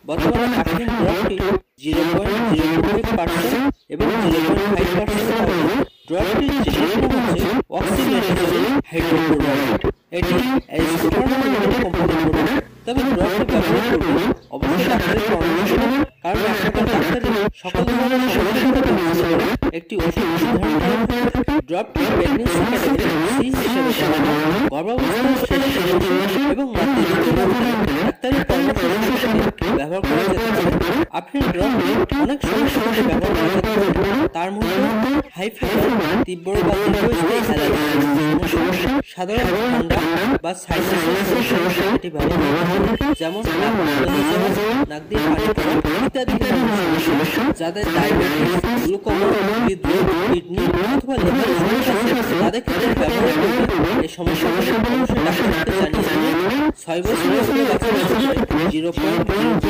বর্তমানে আফরিন ড্রপটি 0.025% এবং 0.5% পাউডার। ড্রপটির বিশেষ নাম হচ্ছে অক্সিমেটাজোলিন হাইড্রোক্লোরাইড। এটি অ্যাজথ্রোন কোম্পানির প্রোডাক্ট। তবে ড্রপটি ব্যবহার করবে অবশ্যই ডাক্তারের পরামর্শ নিন, কারণ একমাত্র ডাক্তারই সকল ধরনের সমস্যার চিকিৎসা করে একটি ওষুধ নির্ধারণ করে। ড্রপটি প্রেগন্যান্সি ক্যাটাগরি সি হিসেবে চালানো, গর্ভাবস্থার শেষ মাসে এবং মাতৃ ডাক্তারের পরামর্শ ব্যবহার করা যেতে পারে। আফরিন ড্রপটি অনেক সমস্যা থেকে ব্যবহার করা যেতে পারে। তার মধ্যে হাই ফিভার, তীব্র বা দীর্ঘস্থায়ী অ্যালার্জি সমস্যা, সাধারণ ঠান্ডা বা সাইনাসের সমস্যা এটি ব্যবহার করা হয়, যেমন নাক দিয়ে পানি পড়া ইত্যাদি সমস্যা। যাদের ডায়াবেটিস, গ্লুকোমা, হৃদরোগ, কিডনি অথবা লিভার সমস্যা আছে তাদের ক্ষেত্রে ব্যবহার করবে। এই সমস্যাগুলো অবশ্যই ডাক্তারকে জানিয়ে 6 বছরের উপরে বাচ্চাদের ক্ষেত্রে 0.0